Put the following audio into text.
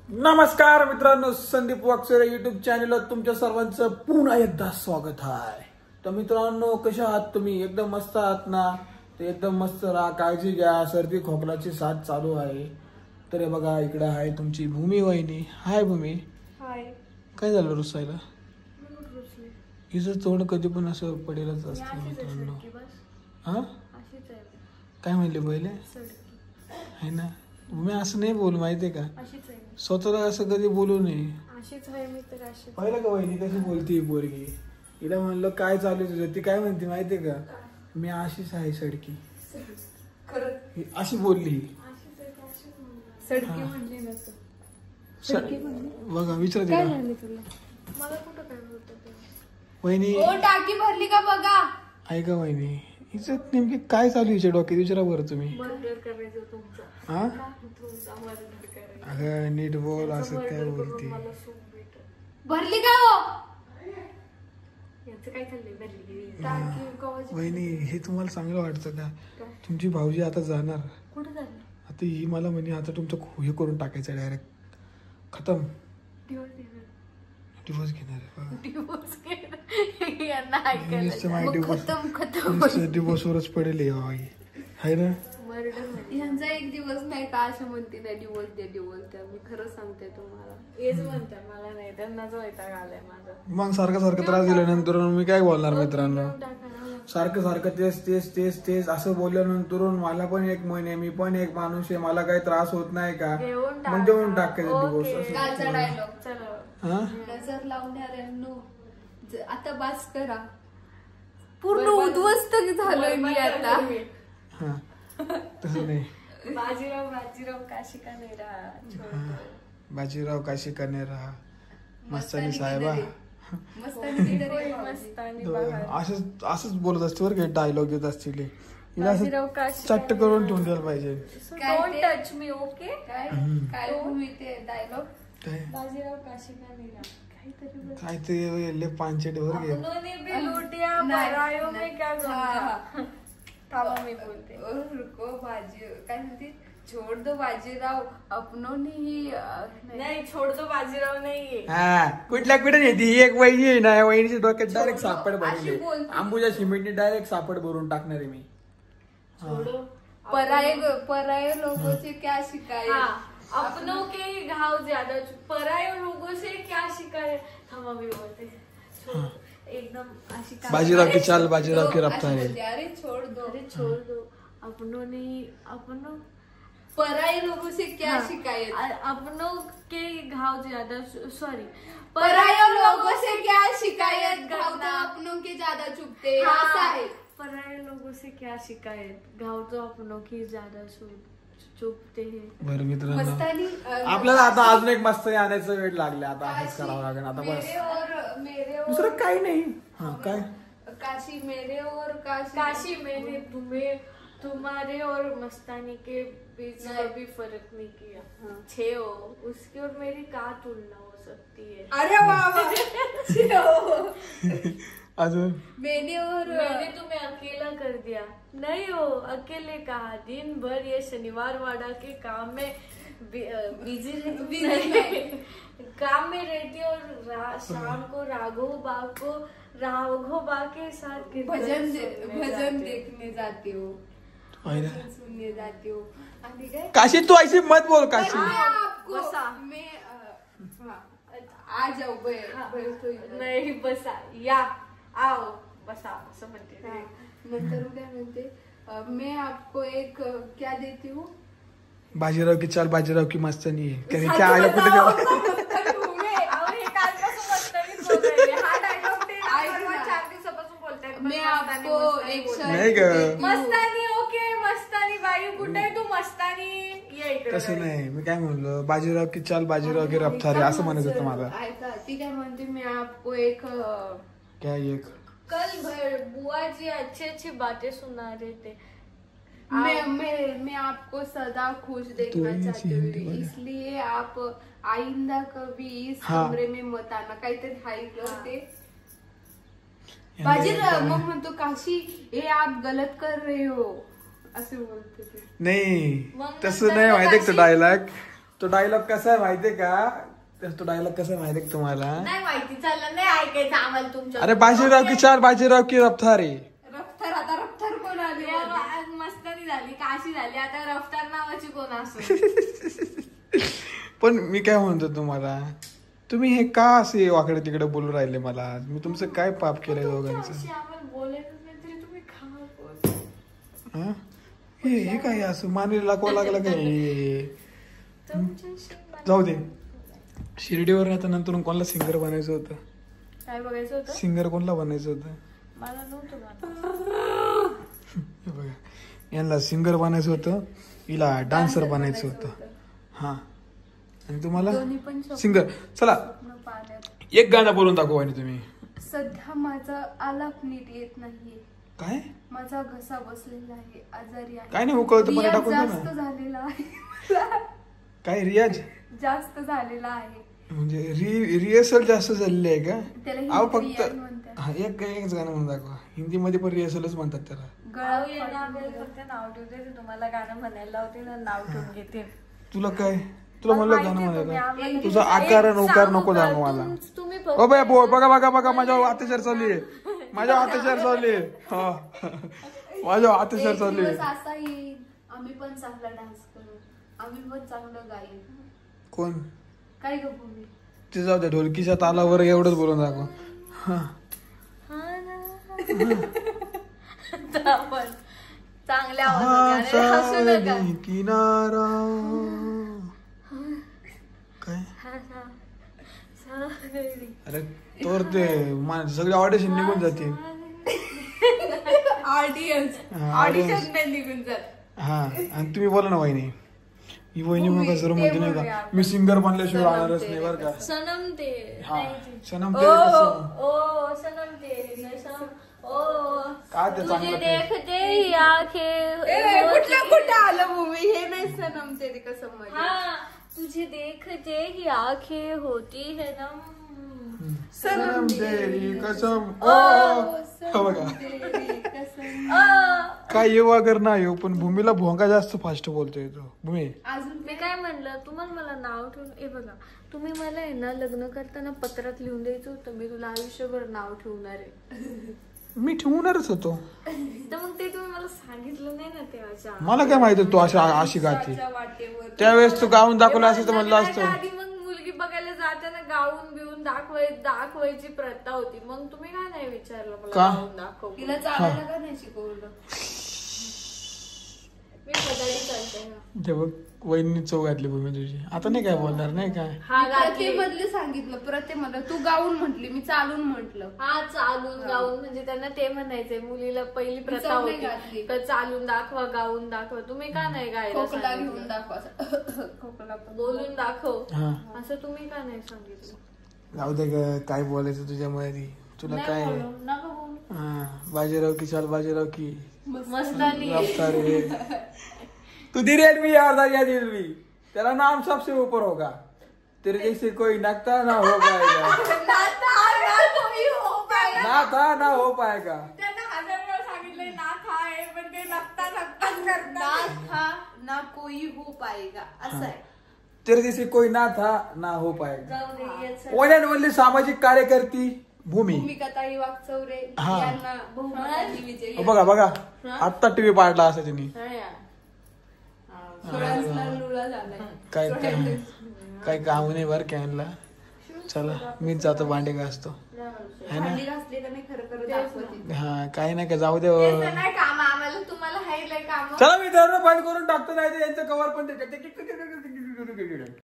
नमस्कार मित्रांनो, संदीप वाकचोरे युट्यूब चॅनलवर तुमच्या सर्वांचं पुन्हा एकदा स्वागत आहे। तर मित्रांनो, कशा आहात तुम्ही? एकदम मस्त आहात ना? तर एकदम मस्त राहा, काळजी घ्या। सर्दी खोकलाची साथ चालू आहे। तर हे बघा, इकडे आहे तुमची भूमी वहिनी। हाय भूमी। हाय। काय झालं रुसायला? हिचं तोंड कधी पण असं पडेलच असतं मित्रांनो। हा, काय म्हणले पहिले? आहे ना, मी असं नाही बोलू, माहितीये का? स्वतःला असं कधी बोलू नये। पाहिलं का वहिनी कशी बोलती पोरगी? हिला म्हणलं काय चालू तुझं, ती काय म्हणते माहितीये का? मी अशीच आहे सडकी, अशी बोलली। बघा, विचार तिला। वहिनी टाकी भरली का बघा। ऐका वहिनी, हिचं नेमकी काय चालू हिच्या डोक्यात? विचारा बरं तुम्ही। हा, अगं नीट बोल, असं काय बोलते? भरली का हो? वहिनी, हे तुम्हाला चांगलं वाटतं का? तुमची भाऊजी आता जाणार, आता ही मला म्हणे आता तुमचं हे करून टाकायचं, डायरेक्ट खतम, डिवोर्स घेणार आहे। डिवोर्सवरच पडेल आहे ना? यांचा एक दिवस नाही का असं म्हणते ना, डिवोर्स द्या डिवोर्स द्या। मी खरं सांगते तुम्हाला, हेच म्हणतात, मला नाही, त्यांनाच वैताग आलाय माझा। मग सारखं सारखं त्रास दिल्यानंतर मी काय बोलणार मित्रांनो? सारखं सारखं तेच तेच तेच तेच असं बोलल्यानंतर मला पण एक महिने, मी पण एक माणूस आहे, मला काही त्रास होत नाही का? मग देऊन टाकायचं डिवोर्स। कालचा डायलॉग, चला नजर लावणाऱ्यांनो आता बास करा, पूर्ण उद्ध्वस्त झालोय मी आता। तसं नाही, बाजीराव बाजीराव काशी का नाही रहा, बाजीराव काशी का नाही रहा, मस्तानी साहेबा, असंच बोलत असते बरं का, डायलॉग देत असतील चट्ट करून ठेवून द्यायला पाहिजे। Don't touch me, okay? काय भूमी ते डायलॉग? बाजीराव काशी का नाही रहा, काहीतरी पांचट वर घे। मी बोलते, रुको बाजी काय म्हणते, छोड़ दो बाजीराव अपनों ने ही नहीं, छोड़ दो बाजीराव नाही। हा, कुठल्या कुठे नाही ती एक वहिनी आहे ना, या वहिनीच्या डोक्यात डायरेक्ट सापड भरले, आंबूच्या सिमेंटने डायरेक्ट सापड भरून टाकणार आहे मी। पराये लोगों से क्या शिकायत, अपनों के घाव ज्यादा, पराये लोगों से क्या शिकायत। हम अभी बोलते एकदम बाजीराव की चाल, बाजीराव की रफ्तार है। अरे छोड़ दो अपनों ने, अपनों पराये लोगों से क्या शिकायत, अपनों के घाव ज्यादा, सॉरी, पराये लोगों से क्या शिकायत, घाव तो अपनों के ज्यादा चुभते, ऐसा है। पराये लोगों से क्या शिकायत, घाव तो अपनों की ज्यादा चुभते हैं। बरं मित्रांनो, आपल्याला आता अजून एक मस्त आणायचा वेळ लागला, आता असंच करावं लागेल आता बस, दुसरं काही नाही। हा, काय काशी मेरे और काशी मैंने तुम्हारे और मस्तानी के बीच कभी फर्क नहीं किया। छे हो, उसकी और मेरी क्या तुलना हो सकती है? अरे वाह, अजून मैंने तुम्हें अकेला कर दिया, नहीं हो अकेले कहा, दिन भर ये शनिवार वाड़ा के काम में बिजी काम में रहती और शाम को राघव बा के साथ भजन देखने जाती हो, सुनने जाती हो। काशी तू ऐसी मत बोल, काशी मैं आ जाओ, नहीं बसा या आओ बसा, असं म्हणते। नंतर काय म्हणते, मैं आपको एक क्या देती हूँ, बाजीराव की चाल, बाजीराव की मस्तानी है, क्या आलं कुठे गेला? मैं आपको एक नाही ग, मस्तानी, ओके मस्तानी बाई, कुठे आहे तू मस्तानी, ये इकडे। तसं नाही, मी काय म्हणलो, बाजीराव की चाल, बाजीराव की रफ्तार है, असं म्हणत होतं मला। ऐका, ती काय म्हणते, मैं आपको एक क्या, एक कल बुआ जी अच्छी बातें सुना रहे थे, मैं आपको सदा खुश देखना चाहती हूँ, इसलिए आप आइंदा कभी इस कमरे में मत आना, काहीतरी हाय करते। बाजीराव मग म्हणतो, काशी ये आप गलत कर रहे हो, असं बोलते। नाही तसं नाही, माहिती का डायलॉग, तो डायलॉग कसा आहे माहितीये का? तो डायलॉग कसा आहे माहितीये तुम्हाला? नाही माहिती, चाललं नाही ऐकायचं आम्हाला तुमच्या. अरे बाजीराव की चाल, बाजीराव की रफ्तार आहे. रफ्तार, आता रफ्तार कोण आली? मस्तानी झाली, काशी झाली, आता रफ्तार नावाची कोण असेल? पण मी काय म्हणतो तुम्हाला, तुम्ही हे का असे वाकडे तिकडे बोलू राहिले मला? मी तुमचं काय पाप केलंय दोघांचं? हे काय असं मानेला लागवा लागला काय? जाऊ दे. शिर्डीवर आता नंतर कोणाला सिंगर बनायचं होतं? काय बघायचं होतं? सिंगर कोणाला बनायचं होतं? मला नव्हतं. बघा, यांना सिंगर बनायचं होतं, हिला डान्सर बनायचं होतं. हा, आणि तुम्हाला सिंगर. चला एक गाणं बोलून दाखवा आणि तुम्ही. सध्या माझा आलाप नीट येत नाहीये. काय? माझा घसा बसलेला आहे, आजारी आहे. काय नाही उकळतं पाणी टाकून दे जास्त ना. झालेला आहे. काय रियाज जास्त झालेला आहे म्हणजे रिहर्सल जास्त झालेली आहे का? त्याला अहो फक्त रियाज म्हणतात. हा, एकच गाणं म्हणून दाखवा. हिंदी मध्ये पण रिहर्सलच म्हणतात त्याला. फक्त नाव ठेवते, तुम्हाला गाणं म्हणायला लावते ना, नाव ठेवून घेते. तुला काय? तुला म्हणलं गाणं म्हणायला? तुझा आकार आणि उकार नको सांगू मला. तुम्ही ओ बाय बघा बघा बघा, माझ्यावर अत्याचार चालू आहे. माझ्यावर अत्याचार चालू आहे. हा, माझ्यावर अत्याचार चालू आहे. असा येईल, आम्ही पण चांगला डान्स करू, आम्ही पण चांगलं गाईल. कोण? काय गं भूमी? ते जाऊ दे, ढोलकीच्या तालावर एवढंच बोलून दाखव. आपण चांगल्या आवाजाने किनारा काय? अरे तर ते सगळे ऑडिशन निघून जातील. ऑडिशन निघून जात. हा, आणि तुम्ही बोला ना वहिनी. ही वहिनी मग जर म्हणते नाही का, मी सिंगर बनल्याशिवाय राहणारच नाही बरं का. सनम ते सनम ओ सनम ते काय ते तुझे देखते ही आंखें. कुठं आलं भूमी? हे नाही सनम तेरी कसम. तुझे देखते ही आंखें होती है नम. सनम तेरी कसम. बघा काय येऊ अगर ना येऊ, पण भूमीला भोंगा जास्त फास्ट बोलतोय तो. भूमी अजून मी काय म्हणलं तुम्हाला, मला नाव ठेवून. ए बघा, तुम्ही मला आहे ना लग्न करताना पत्रात लिहून द्यायचं होतं, मी तुला आयुष्यभर नाव ठेवणार आहे. मी ठेवणारच होतो, तर मग ते तुम्ही मला सांगितलं नाही ना तेव्हा. मला काय माहिती तू अशी गाती. त्यावेळेस तू गाऊन दाखवलं असं तर म्हणलं असतं. आधी मग मुलगी बघायला जाताना गाऊन बिऊन दाखवायची प्रथा होती. मग तुम्ही काय नाही विचारलं मला गाऊन दाखव. तिला चालायला का नाही शिकवलं? मी पदारी चालते. ते बघ वहिनी चव घातली भूमी तुझी. आता नाही काय बोलणार नाही काय. प्रथेमधलं सांगितलं, प्रथेमधलं. तू गाऊन म्हटली, मी चालून म्हटलं. हा, चालून गाऊन म्हणजे त्यांना ते म्हणायचंय. मुलीला पहिली प्रथा होती तर चालून दाखवा, गाऊन दाखवा. तुम्ही का नाही गायला? खोकला घेऊन दाखवा, खोकला बोलून दाखव, असं तुम्ही का नाही सांगितलं? जाऊ दे ग, काय बोलायचं तुझ्या मध्ये. तुला काय? बाजीराव की चाल, बाजीराव की मस्तानी. तू धीरे भी यार दिल भी, तेरा नाम सबसे ऊपर होगा, तेरे जैसे कोई नकता ना हो पाएगा. ना था ना हो पाएगा. त्यांना 1000 वेळा सांगितलंय ना था आहे, पण ते नकता करतात. ना था ना कोई हो पाएगा असं आहे. तेरे जैसे कोई ना था ना हो पाएगा. वन अँड ओनली सामाजिक कार्यकर्ती भूमी. भूमिकाताई वागचौरे यांना बहुमताने विजयी. बघा बघा, आत्ता टीव्ही पाडला असं तिने. काय काय काम नाही बरं कॅनला. चला मीच जातो, भांडे घासतो. है ना? हा, काही नाही का, जाऊ दे. चला मी बंद करून टाकतो, नाही यांचं कवर पण